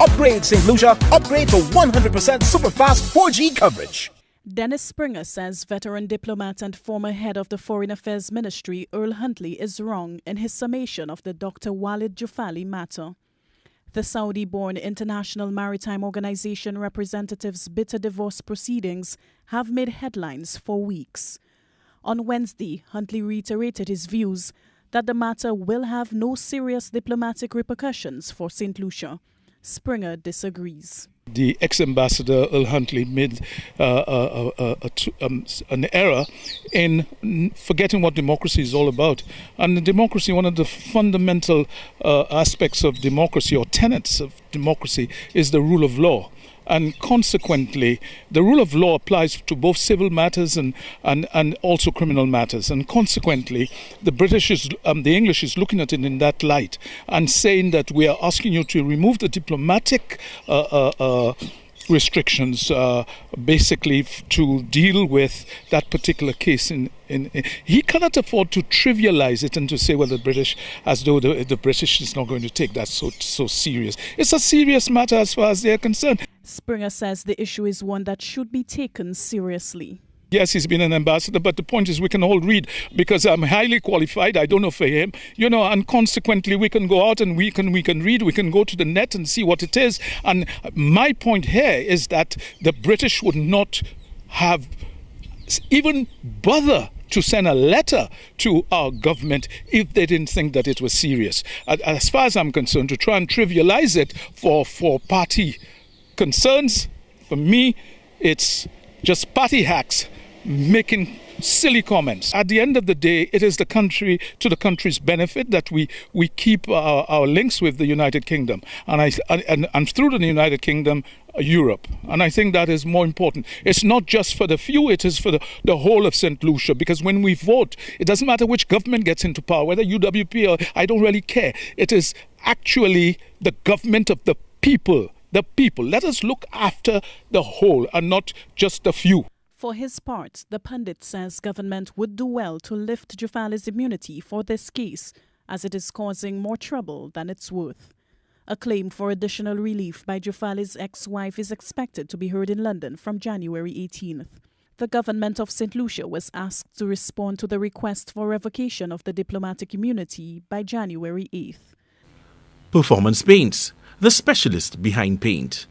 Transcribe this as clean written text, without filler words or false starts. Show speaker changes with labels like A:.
A: Upgrade St. Lucia. Upgrade to 100% super-fast 4G coverage.
B: Dennis Springer says veteran diplomat and former head of the Foreign Affairs Ministry, Earl Huntley, is wrong in his summation of the Dr. Walid Juffali matter. The Saudi-born International Maritime Organization representatives' bitter divorce proceedings have made headlines for weeks. On Wednesday, Huntley reiterated his views that the matter will have no serious diplomatic repercussions for St. Lucia. Springer disagrees.
C: The ex-ambassador Earl Huntley made an error in forgetting what democracy is all about. And democracy, one of the fundamental aspects of democracy or tenets of democracy is the rule of law. And consequently, the rule of law applies to both civil matters and also criminal matters. And consequently, the English is looking at it in that light and saying that we are asking you to remove the diplomatic restrictions, basically to deal with that particular case. He cannot afford to trivialize it and to say, well, the British, as though the British is not going to take that so serious. It's a serious matter as far as they're concerned.
B: Springer says the issue is one that should be taken seriously.
C: Yes, he's been an ambassador, but the point is we can all read because I'm highly qualified. I don't know for him, and consequently we can go out and we can read. We can go to the net and see what it is. And my point here is that the British would not have even bother to send a letter to our government if they didn't think that it was serious. As far as I'm concerned, to try and trivialize it for party concerns, for me, it's just party hacks making silly comments. At the end of the day, it is the country's benefit that we keep our links with the United Kingdom and through the United Kingdom, Europe. And I think that is more important. It's not just for the few, it is for the whole of St. Lucia, because when we vote, it doesn't matter which government gets into power, whether UWP or I don't really care. It is actually the government of the people. The people. Let us look after the whole and not just the few.
B: For his part, the pundit says government would do well to lift Jufalli's immunity for this case, as it is causing more trouble than it's worth. A claim for additional relief by Jufalli's ex-wife is expected to be heard in London from January 18th. The government of St. Lucia was asked to respond to the request for revocation of the diplomatic immunity by January 8th.
D: Performance Paints, the specialist behind paint.